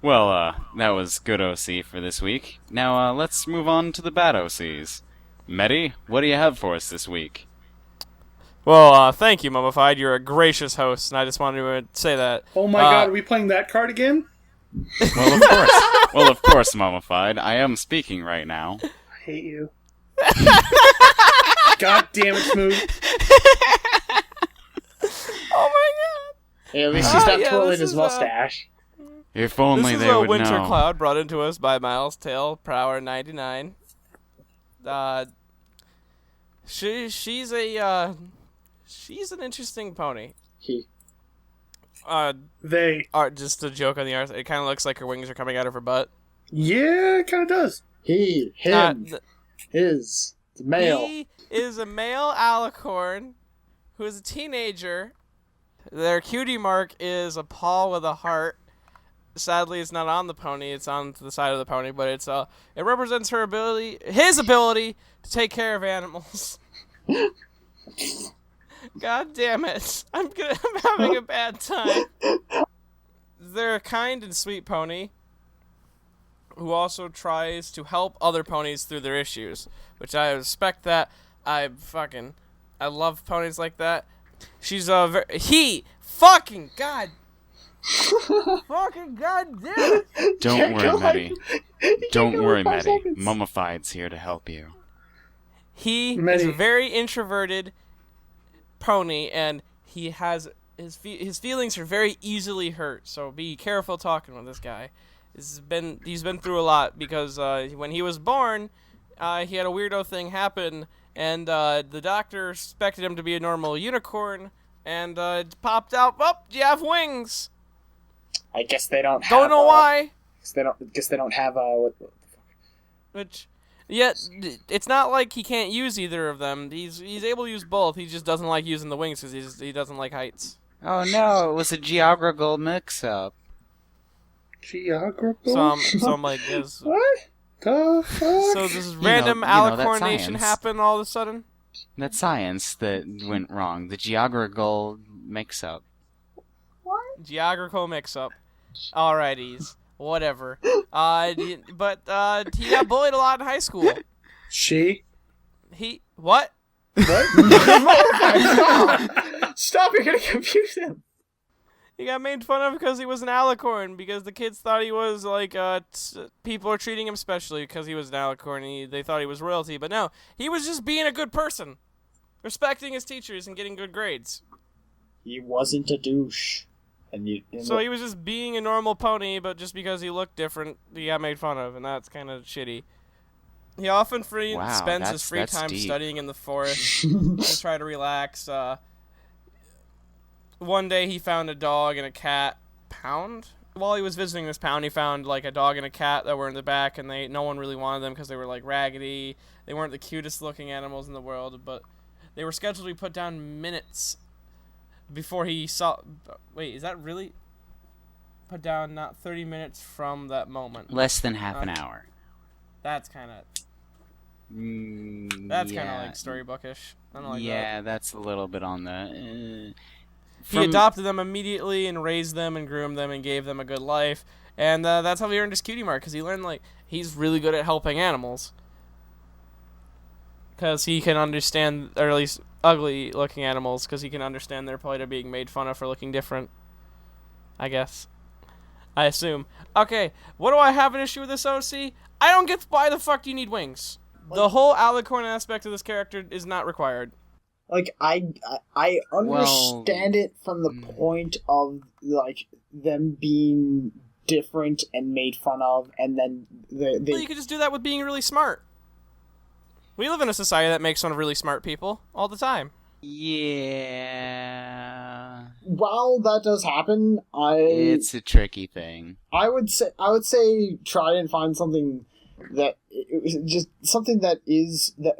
Well, that was good OC for this week. Now, let's move on to the bad OCs. Medi, what do you have for us this week? Well, thank you, Mummified. You're a gracious host, and I just wanted to say that. Oh my god, are we playing that card again? Well, of course. Well, of course, Mummified. I am speaking right now. I hate you. God damn it, Smooth. Oh my god! Hey, at least he's not twirling this his is, mustache. If only This is they a would winter know. cloud brought into us by Miles Tail, Prower 99. She's an interesting pony. He. They. Just a joke on the art. It kind of looks like her wings are coming out of her butt. Yeah, it kind of does. He. Him. His. It's male. He is a male alicorn who is a teenager. Their cutie mark is a paw with a heart. Sadly, it's not on the pony. It's on the side of the pony, but it represents his ability to take care of animals. God damn it! I'm having a bad time. They're a kind and sweet pony who also tries to help other ponies through their issues, which I respect. That I love ponies like that. She's fucking god damn it! Don't worry, Medi. Don't worry, Medi. Mummified's here to help you. He is Medi. a very introverted pony, and he has his feelings are very easily hurt. So be careful talking with this guy. He's been through a lot because when he was born, he had a weirdo thing happen, and the doctor expected him to be a normal unicorn, and it popped out. Oh, you have wings. I guess they don't have. Don't know why. Guess they don't have what the fuck? Which, yet it's not like he can't use either of them. He's able to use both. He just doesn't like using the wings because he doesn't like heights. Oh no, it was a geographical mix-up. Geographical? So I'm like, is What? The fuck? so this random that's alicornation science. happened all of a sudden? That's science that went wrong. The geographical mix-up. Geographical mix-up. Alrighties. Whatever. But he got bullied a lot in high school. She? What? What? Stop! You're gonna confuse him. He got made fun of because he was an alicorn, because the kids thought he was like, people are treating him specially because he was an alicorn, and they thought he was royalty. But no, he was just being a good person, respecting his teachers and getting good grades. He wasn't a douche. So he was just being a normal pony, but just because he looked different, he got made fun of, and that's kind of shitty. He often spends his free time deep. studying in the forest to try to relax. One day he found a dog and a cat pound. While he was visiting this pound, he found like a dog and a cat that were in the back, and no one really wanted them because they were like raggedy. They weren't the cutest looking animals in the world, but they were scheduled to be put down minutes before he saw. Wait, is that really put down? Not 30 minutes from that moment. Less than half an hour. That's kind of. That's kind of like storybookish. I don't like that. Yeah, that's a little bit on the. He adopted them immediately and raised them and groomed them and gave them a good life. And that's how he earned his cutie mark, because he learned, like, he's really good at helping animals. Because he can understand, or at least ugly-looking animals, because he can understand their plight of being made fun of for looking different. I guess. I assume. Okay, what do I have an issue with this OC? I don't get why the fuck do you need wings? The whole alicorn aspect of this character is not required. Like, I understand it from the point of, like, them being different and made fun of, and then Well, you could just do that with being really smart. We live in a society that makes fun of really smart people all the time. Yeah. While that does happen, It's a tricky thing. I would say try and find something that just something that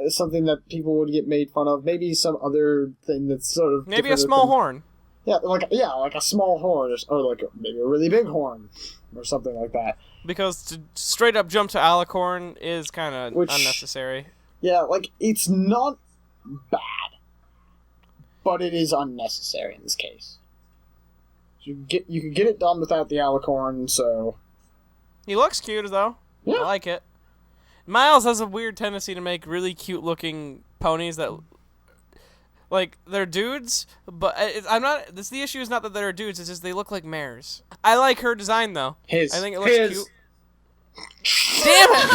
something that people would get made fun of. Maybe some other thing that's sort of maybe a small horn. Yeah, like a small horn, or like maybe a really big horn, or something like that. Because to straight up jump to alicorn is kind of unnecessary. Yeah, like it's not bad, but it is unnecessary in this case. You could get it done without the alicorn, so He looks cute, though. Yeah. I like it. Miles has a weird tendency to make really cute-looking ponies that, like, they're dudes, but I'm not. The issue is not that they're dudes. It's just they look like mares. I like her design though. I think it looks cute. Damn it!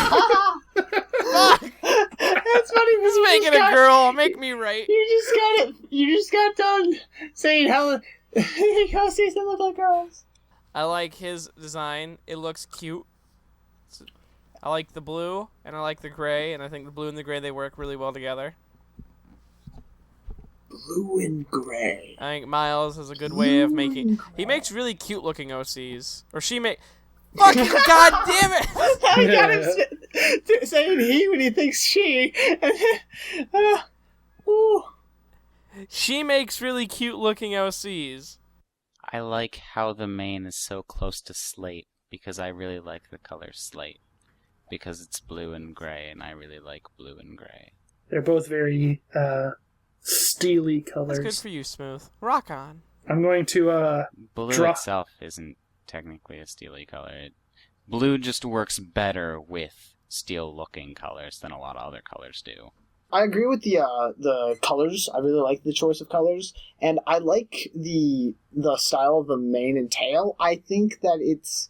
Fuck! That's funny. He's making a girl. Make me right. You just got done saying how Huskies look like girls. I like his design. It looks cute. I like the blue and I like the gray, and I think the blue and the gray, they work really well together. Blue and gray. I think Miles has a good way of making. He makes really cute looking OCs, or she make. Fucking god damn it! I got him saying he when he thinks she. She makes really cute looking OCs. I like how the mane is so close to slate, because I really like the color slate. Because it's blue and gray, and I really like blue and gray. They're both very steely colors. That's good for you, Smooth. Rock on. I'm going to Blue itself isn't technically a steely color. Blue just works better with steel-looking colors than a lot of other colors do. I agree with the colors. I really like the choice of colors, and I like the style of the mane and tail. I think that it's.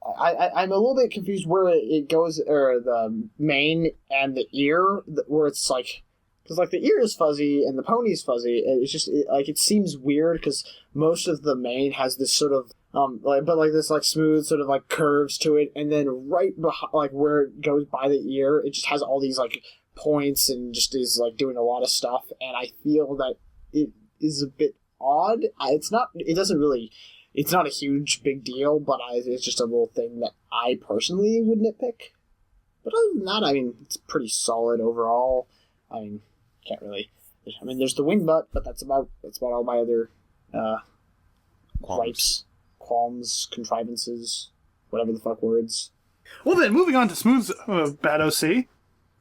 I'm a little bit confused where it goes, or the mane and the ear, where it's like, because like the ear is fuzzy and the pony's fuzzy. It's just it seems weird because most of the mane has this sort of this smooth sort of like curves to it, and then right behind, like where it goes by the ear, it just has all these like points and just is like doing a lot of stuff. And I feel that it is a bit odd. It's not a huge big deal, but it's just a little thing that I personally would nitpick. But other than that, I mean, it's pretty solid overall. I mean, can't really. I mean, there's the wing butt, but that's about all my other qualms, contrivances, whatever the fuck words. Well then, moving on to Smooth's bad OC.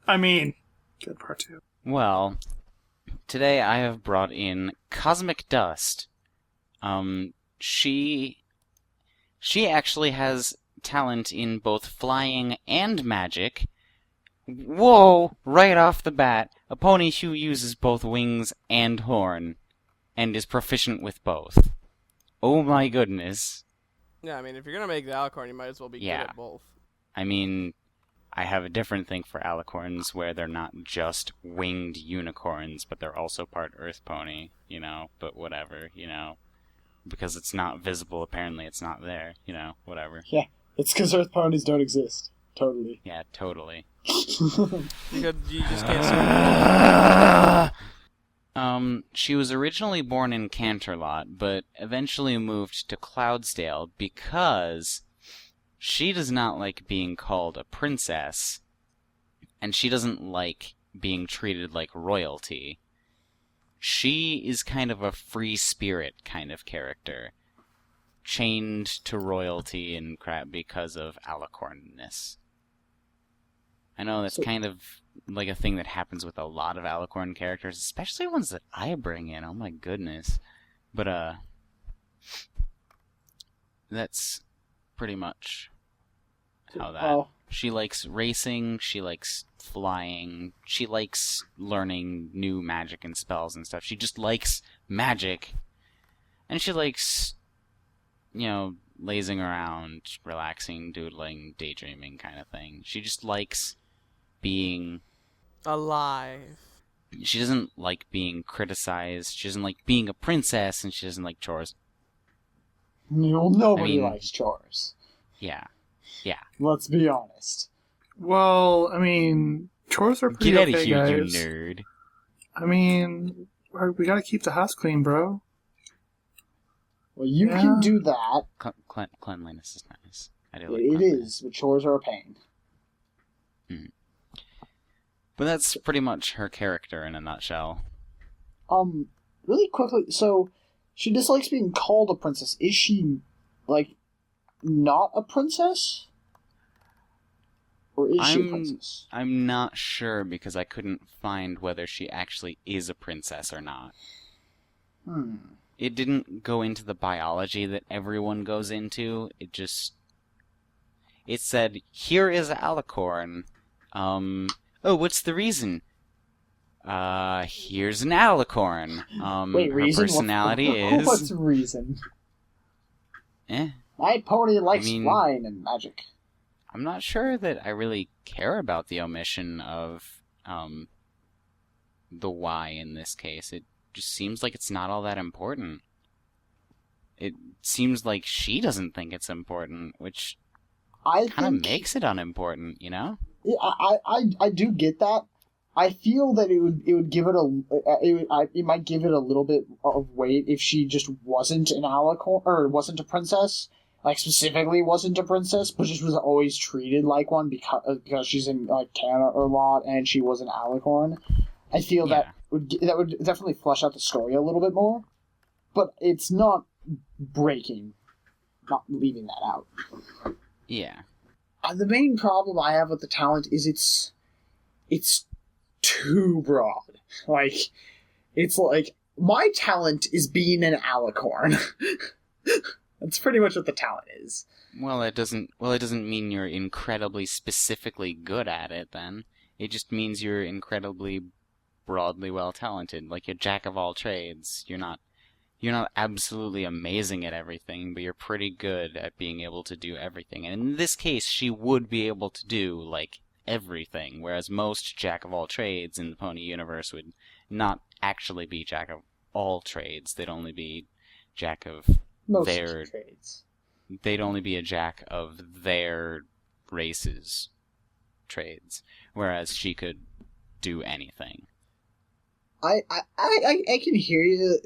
I mean, good part two. Well, today I have brought in Cosmic Dust. She actually has talent in both flying and magic. Whoa! Right off the bat, a pony who uses both wings and horn, and is proficient with both. Oh my goodness. Yeah, I mean, if you're gonna make the Alicorn, you might as well be good at both. I mean, I have a different thing for Alicorns, where they're not just winged unicorns, but they're also part Earth Pony, but whatever, Because it's not visible, apparently it's not there, whatever. Yeah, it's because Earth Ponies don't exist. Totally. Yeah, totally. Because you just can't see. She was originally born in Canterlot, but eventually moved to Cloudsdale because she does not like being called a princess, and she doesn't like being treated like royalty. She is kind of a free spirit kind of character, chained to royalty and crap because of Alicornness. I know that's kind of like a thing that happens with a lot of Alicorn characters, especially ones that I bring in. Oh my goodness. But, that's pretty much how that... Oh. She likes racing, she likes flying, she likes learning new magic and spells and stuff. She just likes magic. And she likes, lazing around, relaxing, doodling, daydreaming kind of thing. She just likes being alive. She doesn't like being criticized. She doesn't like being a princess, and she doesn't like chores. Nobody likes chores. Yeah. Let's be honest. Well, I mean, chores are pretty Get out okay, of here, guys. you nerd. I mean, we gotta keep the house clean, bro. Well, you can do that. Cleanliness is nice. I do like It is, but chores are a pain. But that's pretty much her character in a nutshell. Really quickly, so she dislikes being called a princess. Is she, not a princess? Or is she a princess? I'm not sure because I couldn't find whether she actually is a princess or not. It didn't go into the biology that everyone goes into. It said, "Here is Alicorn." Oh, what's the reason? Here's an Alicorn. Wait, her reason? personality What's is... reason? Eh. My pony likes mean- flying and magic. I'm not sure that I really care about the omission of, the Y in this case. It just seems like it's not all that important. It seems like she doesn't think it's important, which I kind of think makes it unimportant, you know? Yeah, I do get that. I feel that it would give it it might give it a little bit of weight if she just wasn't an alicorn or wasn't a princess, like specifically wasn't a princess, but just was always treated like one because she's in like Canada a lot and she was an alicorn. I feel Yeah. that would definitely flesh out the story a little bit more, but it's not breaking, not leaving that out. Yeah. The main problem I have with the talent is it's too broad. Like, it's like, my talent is being an alicorn. That's pretty much what the talent is. Well, it doesn't mean you're incredibly specifically good at it, then. It just means you're incredibly broadly well-talented. Like, you're jack of all trades. You're not absolutely amazing at everything, but you're pretty good at being able to do everything. And in this case, she would be able to do, like, everything, whereas most jack of all trades in the pony universe would not actually be jack of all trades. They'd only be jack of Most their... trades. They'd only be a jack of their race's trades, whereas she could do anything. I can hear you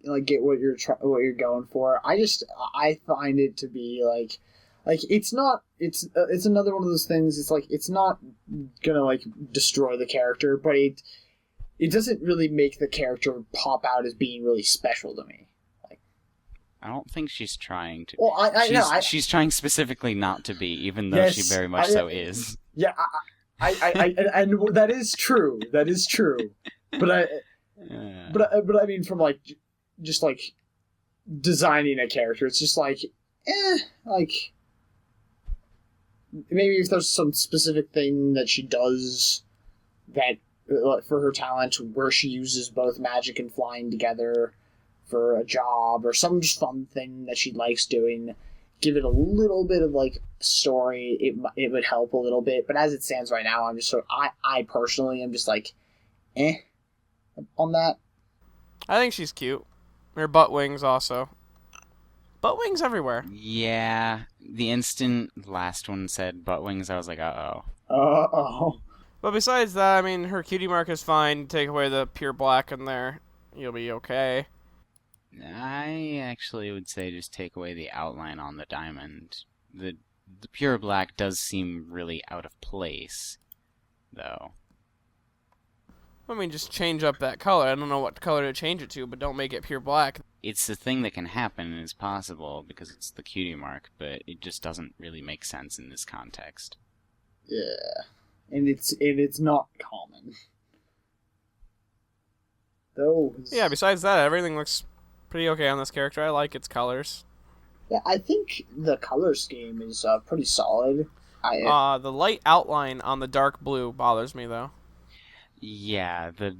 like get what you're going for. I find it to be like it's another one of those things. It's like it's not gonna like destroy the character, but it doesn't really make the character pop out as being really special to me. I don't think she's trying to. Well, She's trying specifically not to be, even though she very much so is. Yeah, and that is true. That is true. But I mean, from like just like designing a character, it's just like maybe if there's some specific thing that she does that for her talent, where she uses both magic and flying together for a job, or some just fun thing that she likes doing, give it a little bit of like story. It would help a little bit. But as it stands right now, I'm just I personally am just like, on that. I think she's cute. Her butt wings also. Butt wings everywhere. Yeah, the instant last one said butt wings, I was like, uh-oh. Uh-oh. But besides that, I mean, her cutie mark is fine. Take away the pure black in there, you'll be okay. I actually would say just take away the outline on the diamond. The pure black does seem really out of place, though. I mean, just change up that color. I don't know what color to change it to, but don't make it pure black. It's a thing that can happen and is possible because it's the cutie mark, but it just doesn't really make sense in this context. Yeah, and it's not common. Though. Yeah. Besides that, everything looks pretty okay on this character. I like its colors. Yeah, I think the color scheme is pretty solid. The light outline on the dark blue bothers me though. Yeah, the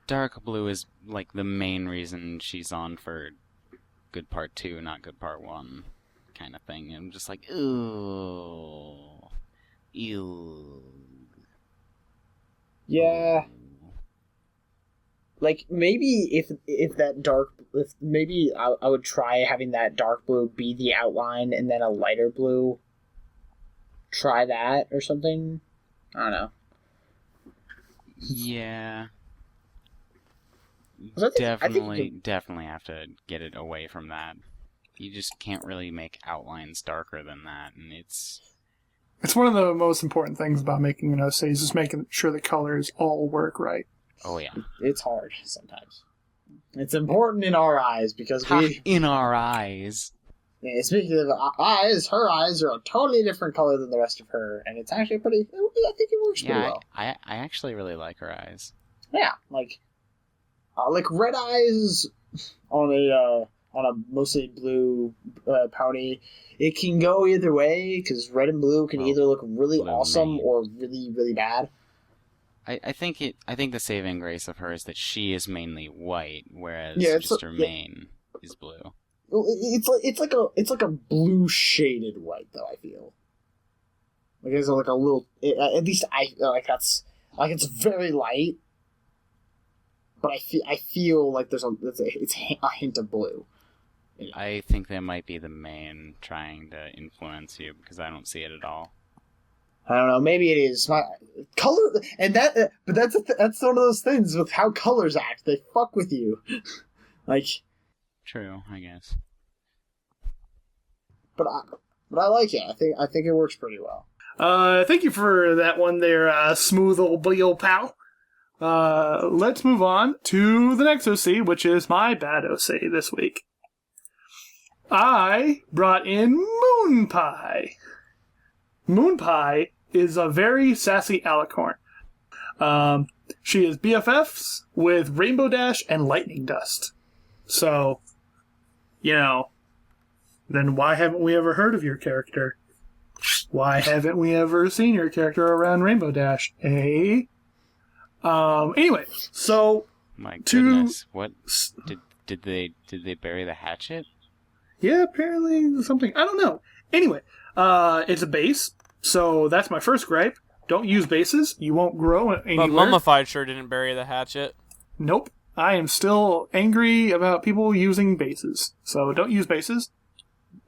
dark blue is like the main reason she's on for good part 2, not good part 1 kind of thing. I'm just like, ew. Yeah. Like maybe if maybe I would try having that dark blue be the outline and then a lighter blue. Try that or something. I don't know. Yeah. I think Definitely have to get it away from that. You just can't really make outlines darker than that, and it's one of the most important things about making an OC is just making sure the colors all work right. oh yeah. it's hard sometimes. It's important in our eyes because In our eyes. Yeah, speaking of eyes, her eyes are a totally different color than the rest of her, and it's actually pretty. I think it works pretty well. I actually really like her eyes. Yeah, like red eyes on on a mostly blue pony. It can go either way because red and blue can either look really awesome or really, really bad. I think the saving grace of her is that she is mainly white, whereas her mane is blue. It's like a blue shaded white though. I feel like there's like a little. At least I like that's like it's very light, but I feel like it's a hint of blue. I think that might be the mane trying to influence you because I don't see it at all. I don't know. Maybe it is my color, and but that's one of those things with how colors act. They fuck with you, like. True, I guess. But I like it. I think it works pretty well. Thank you for that one there, smooth old pal. Let's move on to the next OC, which is my bad OC this week. I brought in MoonPie. MoonPie is a very sassy alicorn. She is BFFs with Rainbow Dash and Lightning Dust. So, then why haven't we ever heard of your character? Why haven't we ever seen your character around Rainbow Dash? Eh? Anyway, so... My goodness, what? Did they bury the hatchet? Yeah, apparently something. I don't know. Anyway, it's a base, so that's my first gripe. Don't use bases. You won't grow anywhere. But Mummified sure didn't bury the hatchet. Nope. I am still angry about people using bases. So don't use bases.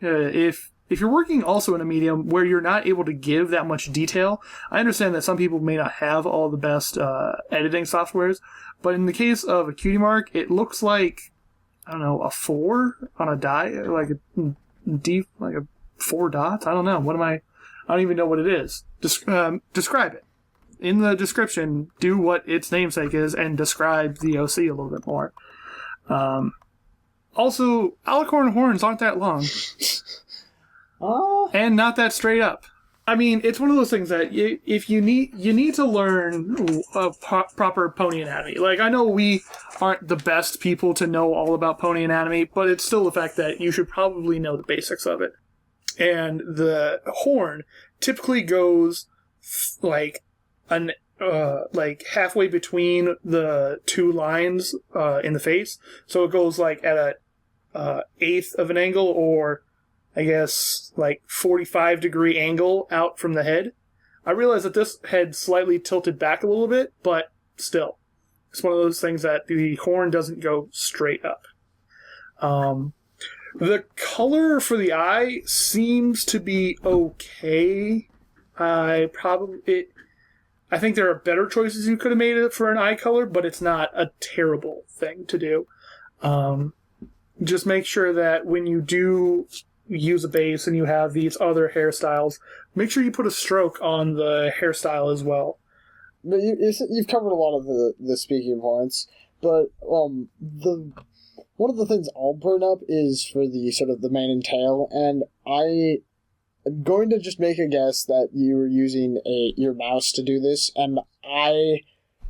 If you're working also in a medium where you're not able to give that much detail, I understand that some people may not have all the best editing softwares, but in the case of a cutie mark, it looks like, I don't know, a 4 on a die, like a 4 dots. I don't know. I don't even know what it is. Describe it. In the description, do what its namesake is and describe the OC a little bit more. Also, alicorn horns aren't that long. And not that straight up. I mean, it's one of those things that if you need to learn proper pony anatomy. Like, I know we aren't the best people to know all about pony anatomy, but it's still the fact that you should probably know the basics of it. And the horn typically goes like halfway between the two lines in the face. So it goes like at a eighth of an angle, or I guess like 45-degree angle out from the head. I realize that this head slightly tilted back a little bit, but still, it's one of those things that the horn doesn't go straight up. The color for the eye seems to be okay. I think there are better choices you could have made for an eye color, but it's not a terrible thing to do. Just make sure that when you do use a base and you have these other hairstyles, make sure you put a stroke on the hairstyle as well. But you've covered a lot of the speaking points, but one of the things I'll bring up is for the sort of the mane and tail, and I am going to just make a guess that you were using your mouse to do this, and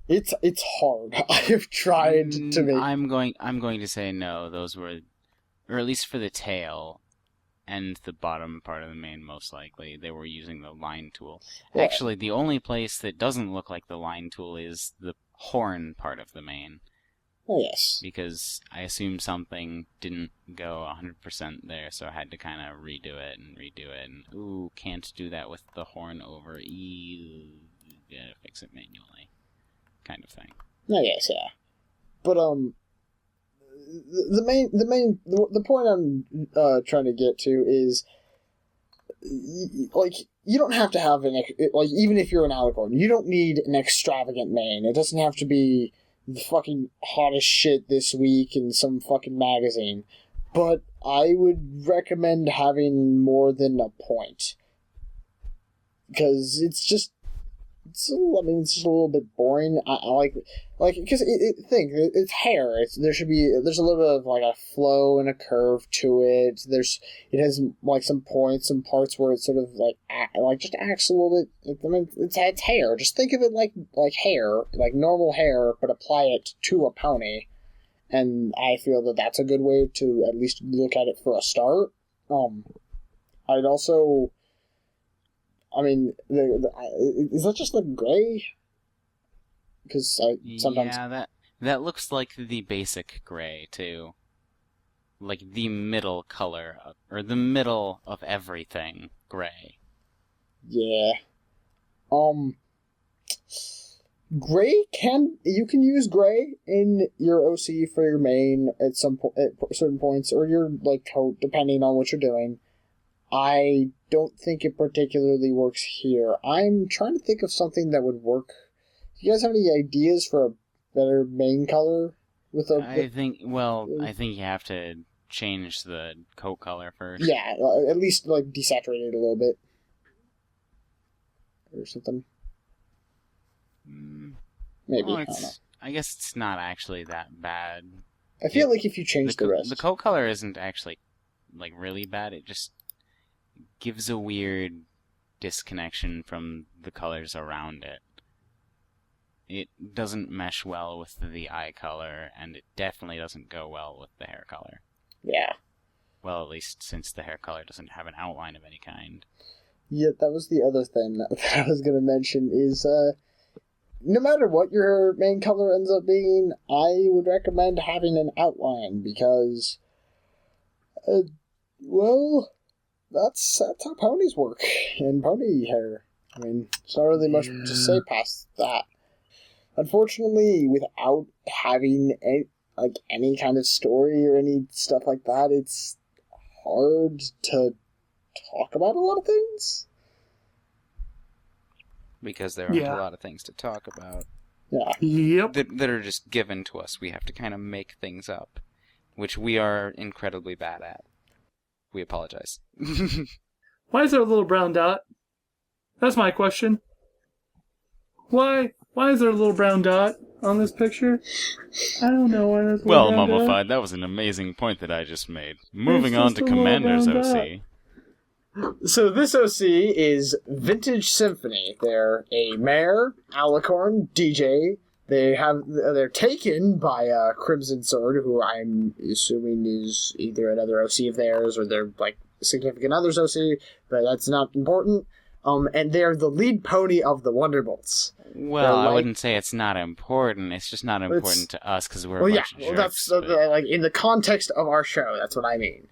it's hard. I have tried to make. I'm going to say no. Those were, or at least for the tail and the bottom part of the mane, most likely they were using the line tool. Yeah. Actually, the only place that doesn't look like the line tool is the horn part of the mane. Oh, yes. Because I assume something didn't go 100% there, so I had to kind of redo it, and ooh, can't do that with the horn over. Gotta fix it manually, kind of thing. Oh, yes, yeah. But the point I'm trying to get to is, like, you don't have to have even if you're an alicorn, you don't need an extravagant mane. It doesn't have to be the fucking hottest shit this week in some fucking magazine. But I would recommend having more than a point. Because it's just a little bit boring. I like because it's hair. There's a little bit of like a flow and a curve to it. It has like some points, some parts where it sort of just acts a little bit. I mean, it's hair. Just think of it like hair, like normal hair, but apply it to a pony, and I feel that that's a good way to at least look at it for a start. I'd also, I mean, is that just like gray? Because sometimes that looks like the basic gray too, like the middle color or the middle of everything gray. Yeah. Gray you can use gray in your OC for your main at certain points, or your like coat, depending on what you're doing. I don't think it particularly works here. I'm trying to think of something that would work. Do you guys have any ideas for a better main color? I think you have to change the coat color first. Yeah, at least like desaturate it a little bit. Or something. Maybe. I don't know. I guess it's not actually that bad. I feel like if you change the rest. The coat color isn't actually like really bad. It just gives a weird disconnection from the colors around it. It doesn't mesh well with the eye color, and it definitely doesn't go well with the hair color. Yeah. Well, at least since the hair color doesn't have an outline of any kind. Yeah, that was the other thing that I was going to mention is, no matter what your main color ends up being, I would recommend having an outline because, well, that's how ponies work and pony hair. I mean, it's not really much to say past that. Unfortunately, without having any kind of story or any stuff like that, it's hard to talk about a lot of things. Because there aren't a lot of things to talk about. Yeah. Yep. That are just given to us. We have to kind of make things up, which we are incredibly bad at. We apologize. Why is there a little brown dot? That's my question. Why is there a little brown dot on this picture? I don't know why that's. Well, Mummified, that was an amazing point that I just made. Moving on to Commander's OC. So this OC is Vintage Symphony. They're a mayor, Alicorn, DJ. They're taken by Crimson Sword, who I'm assuming is either another OC of theirs or their like significant other's OC, but that's not important. And they're the lead pony of the Wonderbolts. Well, I wouldn't say it's not important. It's just not important to us because we're a bunch of jerks. That's like in the context of our show. That's what I mean.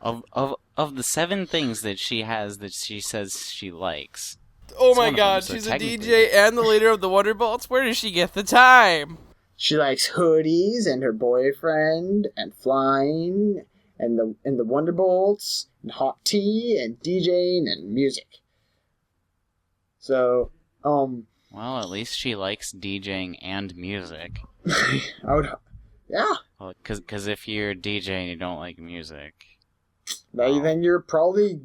Of the 7 things that she has that she says she likes. Oh my god, she's a DJ and the leader of the Wonderbolts? Where does she get the time? She likes hoodies and her boyfriend and flying and the Wonderbolts and hot tea and DJing and music. So, well, at least she likes DJing and music. Yeah. Well, because if you're DJing and you don't like music... then you probably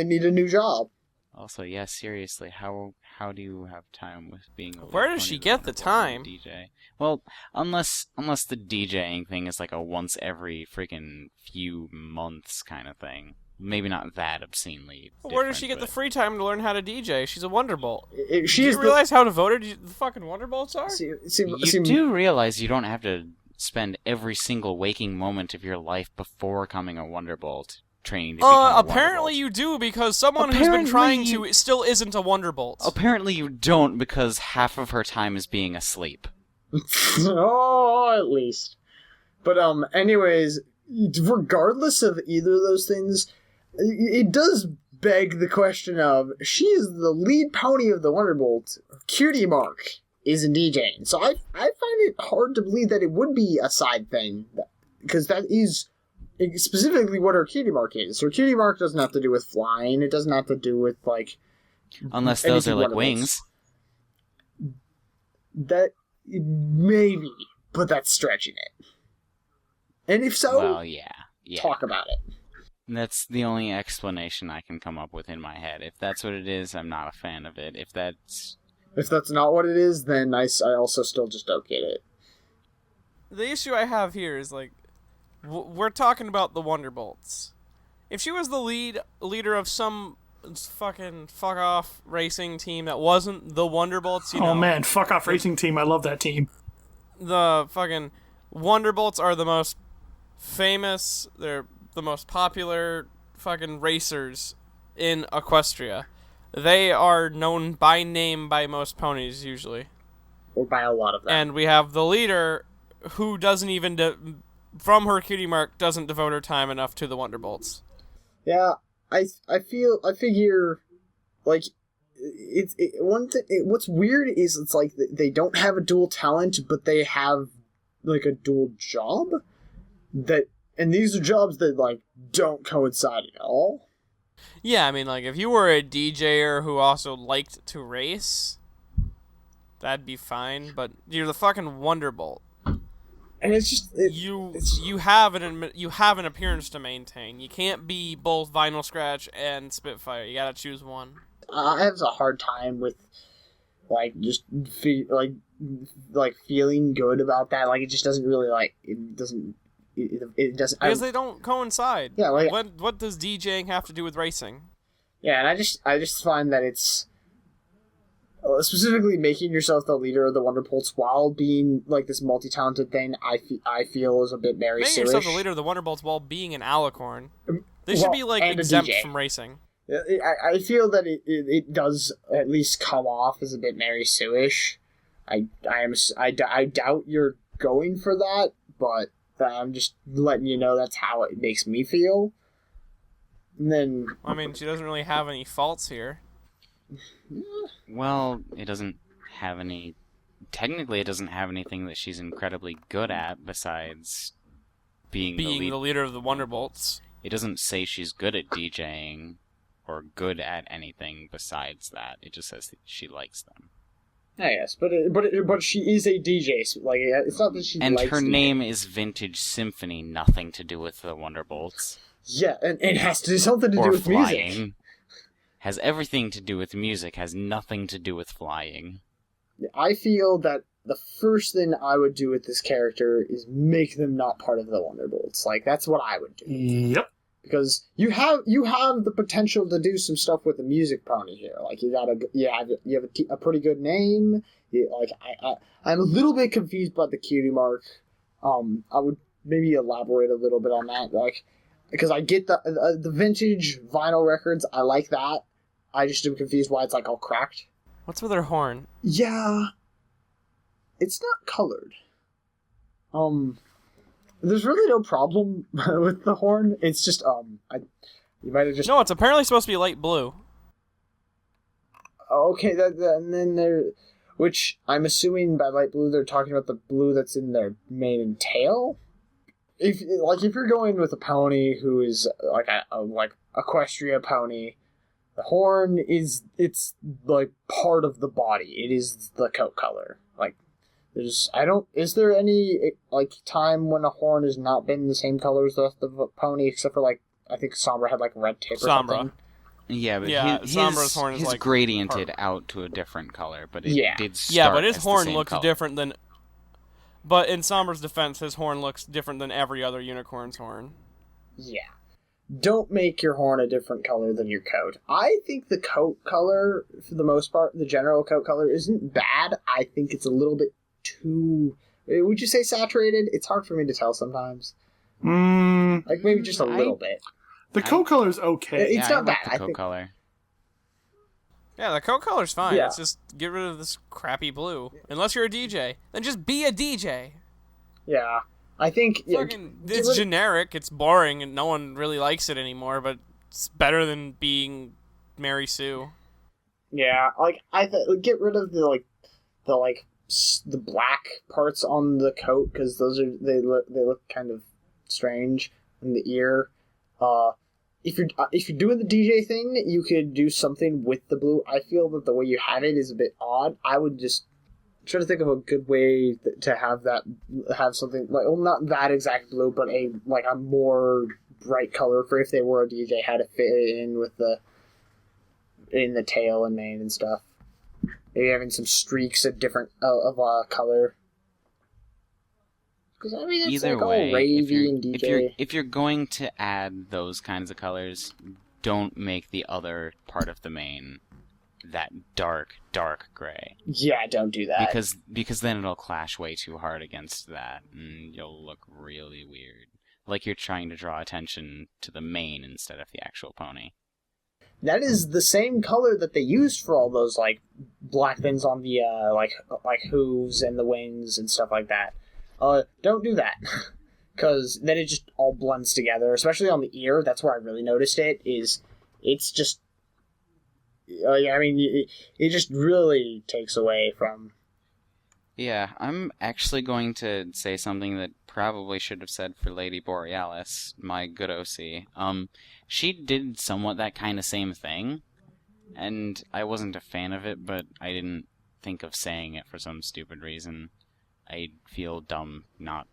need a new job. Also, yeah, seriously, how do you have time with being a Where does she get the time? DJ? Well, unless the DJing thing is like a once every freaking few months kind of thing. Maybe not that obscenely. Where does she get the free time to learn how to DJ? She's a Wonderbolt. Do you realize how devoted the fucking Wonderbolts are? You do realize you don't have to spend every single waking moment of your life before becoming a Wonderbolt training to become a apparently Wonderbolt. You do, because someone who's been trying to still isn't a Wonderbolt. Apparently you don't, because half of her time is being asleep. Oh, at least. But anyways, regardless of either of those things, it does beg the question of, she is the lead pony of the Wonderbolt. Cutie Mark isn't DJing. So I find it hard to believe that it would be a side thing, because that is specifically what her cutie mark is. Her cutie mark doesn't have to do with flying. It doesn't have to do with, like... Unless those are, like, wings. That... maybe, but that's stretching it. And if so, well, yeah. Talk about it. That's the only explanation I can come up with in my head. If that's what it is, I'm not a fan of it. If that's not what it is, then I also still just don't get it. The issue I have here is, like, we're talking about the Wonderbolts. If she was the leader of some fucking fuck-off racing team that wasn't the Wonderbolts, you know... Oh man, fuck-off racing team, I love that team. The fucking Wonderbolts are the most famous, they're the most popular fucking racers in Equestria. They are known by name by most ponies, usually. Or by a lot of them. And we have the leader, who doesn't even, from her cutie mark, doesn't devote her time enough to the Wonderbolts. Yeah, I figure, like, what's weird is it's like they don't have a dual talent, but they have, like, a dual job? And these are jobs that, like, don't coincide at all. Yeah, I mean, like, if you were a DJer who also liked to race, that'd be fine, but you're the fucking Wonderbolt. And it's just... You have an appearance to maintain. You can't be both Vinyl Scratch and Spitfire. You gotta choose one. I have a hard time with, like, just, like, feeling good about that. Like, it just doesn't really, like, it doesn't... It doesn't... Because they don't coincide. Yeah, like... What does DJing have to do with racing? Yeah, and I just find that it's... specifically making yourself the leader of the Wonderbolts while being, like, this multi-talented thing, I feel is a bit Mary Sue-ish. Making yourself the leader of the Wonderbolts while being an Alicorn. They should be, like, exempt from racing. I feel that it does at least come off as a bit Mary Sue-ish. I doubt you're going for that, but I'm just letting you know that's how it makes me feel. And then... I mean, she doesn't really have any faults here. Well, it doesn't have any... Technically, it doesn't have anything that she's incredibly good at besides being the leader of the Wonderbolts. It doesn't say she's good at DJing or good at anything besides that. It just says that she likes them. Yes, but she is a DJ. So, like, it's not that she and likes her DJing. name is Vintage Symphony, nothing to do with the Wonderbolts. Yeah, and it has to do something to or do with flying. music. Has everything to do with music, has nothing to do with flying. I feel that the first thing I would do with this character is make them not part of the Wonderbolts. Like, that's what I would do. Yep. Because you have the potential to do some stuff with the music pony here. Like, you have a pretty good name. I'm a little bit confused about the cutie mark. I would maybe elaborate a little bit on that. Like, because I get the vintage vinyl records. I like that. I just am confused why it's like all cracked. What's with her horn? Yeah, it's not colored. There's really no problem with the horn. It's just you might have just... No, it's apparently supposed to be light blue. Okay, and then there, which I'm assuming by light blue they're talking about the blue that's in their mane and tail. If you're going with a pony who is like a Equestria pony, the horn it's like part of the body. It is the coat color. Like, is there any like time when a horn has not been the same color as the rest of the pony, except for like I think Sombra had like red tip or something. Yeah, but Sombra's horn is his like gradiented out to a different color, but it did start Yeah, but his as horn the same looks color. different than. But in Sombra's defense, his horn looks different than every other unicorn's horn. Yeah. Don't make your horn a different color than your coat. I think the coat color, for the most part, the general coat color, isn't bad. I think it's a little bit too... Would you say saturated? It's hard for me to tell sometimes. Like, maybe just a little bit. The coat color's okay. It's not bad. The coat color. Yeah, the coat color's fine. Yeah. It's just get rid of this crappy blue. Unless you're a DJ. Then just be a DJ. Yeah. I think... It's generic, it's boring, and no one really likes it anymore, but it's better than being Mary Sue. Yeah, like, get rid of the black parts on the coat, because they look kind of strange in the ear. If you're doing the DJ thing, you could do something with the blue. I feel that the way you have it is a bit odd. I would just try to think of a good way to have something like, well, not that exact blue, but a more bright color for if they were a DJ, how to fit it in with in the tail and mane and stuff. Maybe having some streaks of different of color. Because I mean, it's Either like way, all ravey and DJ. if you're going to add those kinds of colors, don't make the other part of the mane that dark, dark gray. Yeah, don't do that. Because then it'll clash way too hard against that, and you'll look really weird. Like you're trying to draw attention to the mane instead of the actual pony. That is the same color that they used for all those like black things on the like hooves and the wings and stuff like that. Don't do that, because then it just all blends together. Especially on the ear, that's where I really noticed it. It's just, I mean, it just really takes away from. Yeah, I'm actually going to say something that probably should have said for Lady Borealis, my good OC. She did somewhat that kind of same thing, and I wasn't a fan of it, but I didn't think of saying it for some stupid reason. I feel dumb not.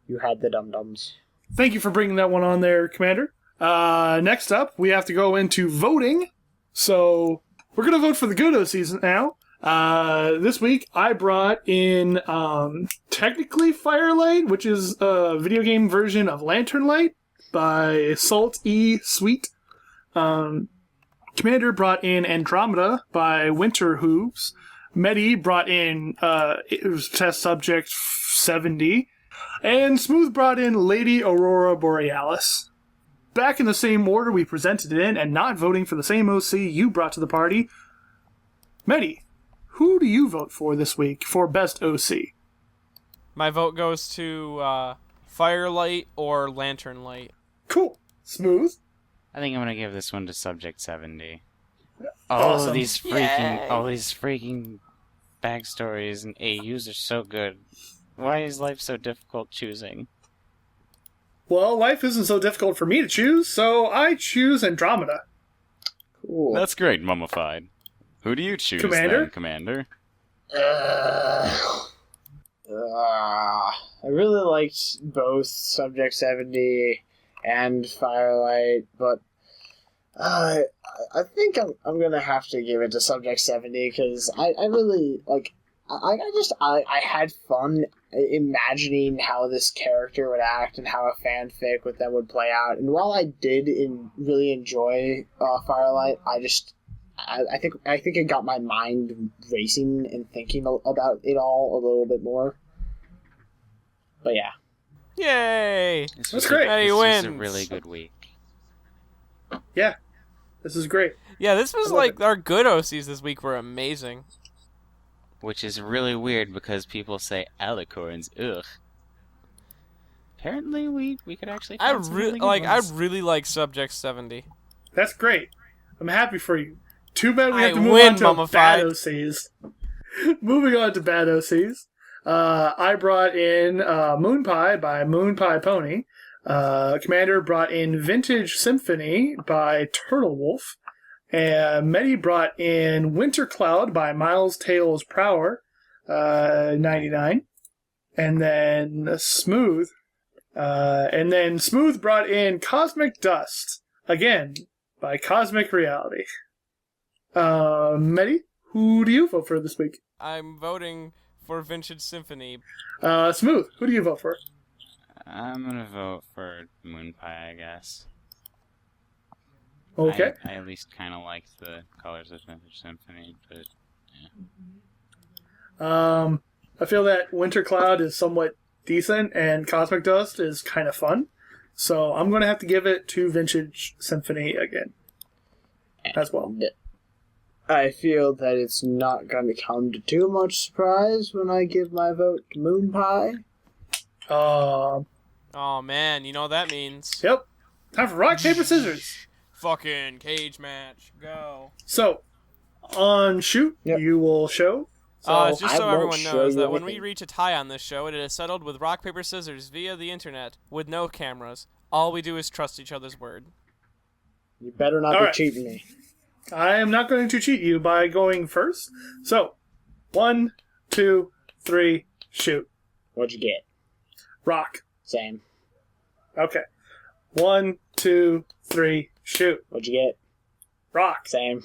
You had the dum-dums. Thank you for bringing that one on there, Commander. Next up, we have to go into voting. So, we're going to vote for the good OCs now. This week, I brought in, technically Firelight, which is a video game version of Lantern Light by Salt E. Sweet. Commander brought in Andromeda by Winter-Hooves. Medi brought in, it was test subject 70. And Smooth brought in Lady Aurora Borealis. Back in the same order we presented it in, and not voting for the same OC you brought to the party. Medi, who do you vote for this week for Best OC? My vote goes to Firelight or Lantern Light. Cool. Smooth? I think I'm going to give this one to Subject 70. Awesome. All these freaking backstories and AUs are so good. Why is life so difficult choosing? Well, life isn't so difficult for me to choose, so I choose Andromeda. Cool. That's great, Mummified. Who do you choose, Commander? then, Commander? I really liked both Subject 70 and Firelight, but I think I'm gonna have to give it to Subject 70 because I really like. I had fun imagining how this character would act and how a fanfic with them would play out. And while I did really enjoy Firelight, I think it got my mind racing and thinking about it all a little bit more. But yeah. Yay! That's great. Medi This was wins. a really good week. Yeah, this is great. Yeah, this was like our good OCs this week were amazing. Which is really weird because people say Alicorns, ugh. Apparently we could actually I find some really good ones. really like Subject 70. That's great. I'm happy for you. Too bad we I have to move win, on to Mummified. bad OCs. Moving on to bad OCs. I brought in MoonPie by MoonPie Pony. Commander brought in Vintage Symphony by Turtle Wolf. And Medi brought in Winter Cloud by Miles Tails Prower, 99. And then Smooth brought in Cosmic Dust, again, by Cosmic Reality. Medi, who do you vote for this week? I'm voting for Vintage Symphony. Smooth, who do you vote for? I'm gonna vote for MoonPie, I guess. Okay. I at least kind of liked the colors of Vintage Symphony, but yeah. I feel that Winter Cloud is somewhat decent, and Cosmic Dust is kind of fun. So I'm going to have to give it to Vintage Symphony again. As well. I feel that it's not going to come to too much surprise when I give my vote to MoonPie. Oh man, you know what that means. Yep. Time for rock, paper, scissors. Fucking cage match. Go. So, on shoot, Yep. you will show. Just I so won't everyone show knows you that when we anything. reach a tie on this show, it is settled with rock, paper, scissors via the internet with no cameras. All we do is trust each other's word. You better not All be right. cheating me. I am not going to cheat you by going first. So, 1, 2, 3, shoot. What'd you get? Rock. Same. Okay. 1, 2, 3, shoot. What'd you get? Rock. Same.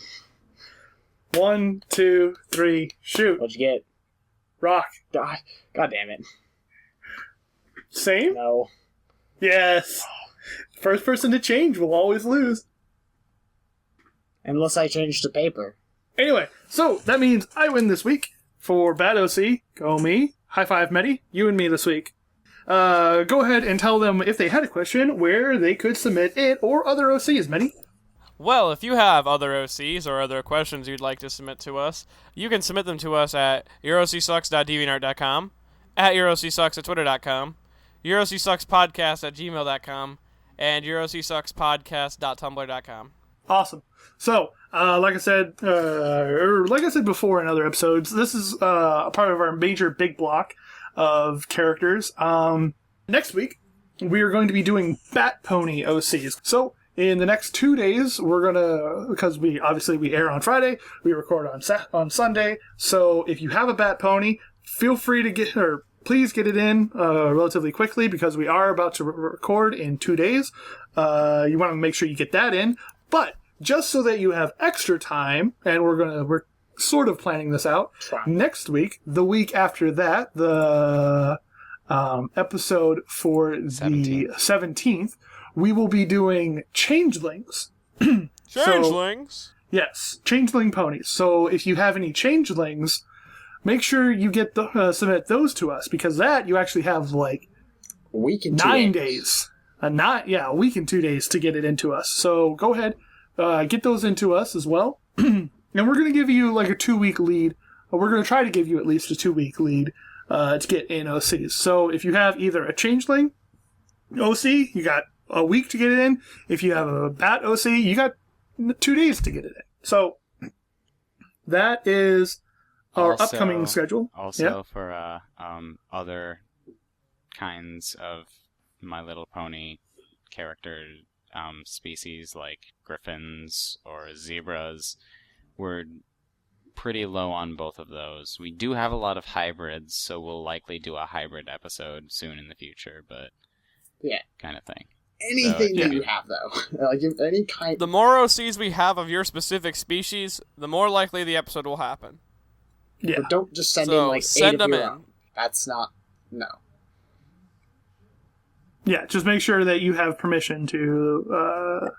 1, 2, 3, shoot. What'd you get? Rock. God damn it. Same? No. Yes. First person to change will always lose. Unless I change to paper. Anyway, so that means I win this week. For Bad OC, go me. High five, Medi. You and me this week. Go ahead and tell them if they had a question where they could submit it or other OCs, Medi. Well, if you have other OCs or other questions you'd like to submit to us, you can submit them to us at yourocsucks.deviantart.com, at yourocsucks at twitter.com, yourocsuckspodcast@gmail.com, and yourocsuckspodcast.tumblr.com. Awesome. So, like I said before in other episodes, this is a part of our major big block of characters. Next week, we are going to be doing Bat Pony OCs. So, in the next 2 days, we're gonna, because we air on Friday, we record on Sunday. So, if you have a Bat Pony, feel free to please get it in relatively quickly because we are about to record in 2 days. You want to make sure you get that in, but just so that you have extra time, and we're sort of planning this out. Next week, the week after that, the episode for the 17th, we will be doing changelings. Changelings? Yes, changeling ponies. So if you have any changelings, make sure you get submit those to us, because that you actually have like A week and 9 days. A week and 2 days to get it into us. So go ahead, get those into us as well. And we're going to give you like a 2-week lead. We're going to try to give you at least a 2-week lead to get in OCs. So if you have either a changeling OC, you got a week to get it in. If you have a bat OC, you got 2 days to get it in. So that is our upcoming schedule. Also for other kinds of My Little Pony character species like griffins or zebras, we're pretty low on both of those. We do have a lot of hybrids, so we'll likely do a hybrid episode soon in the future, but kind of thing. Anything that you have, though. Like, if any kind... The more OCs we have of your specific species, the more likely the episode will happen. Yeah. But don't just send in, like, send 8 them of your in. own. That's not... No. Yeah, just make sure that you have permission to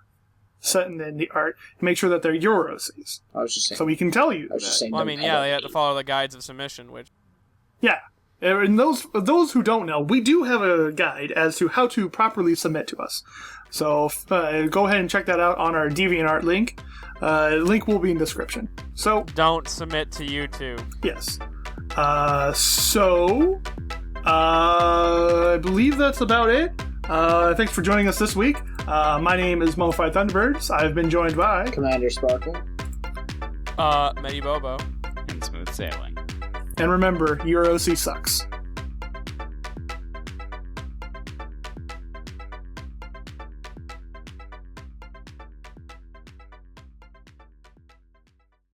send in the art. Make sure that they're your OCs. I was just saying. So we can tell you. I was just saying. Well, I mean, they have to follow the guides of submission, which... Yeah. And those who don't know, we do have a guide as to how to properly submit to us. So go ahead and check that out on our DeviantArt link. Link will be in the description. So don't submit to YouTube. Yes. I believe that's about it. Thanks for joining us this week. My name is MoonPie Thunderbirds. I've been joined by Commander Sparkle. Medi Bobo. And smooth sailing. And remember, your OC sucks.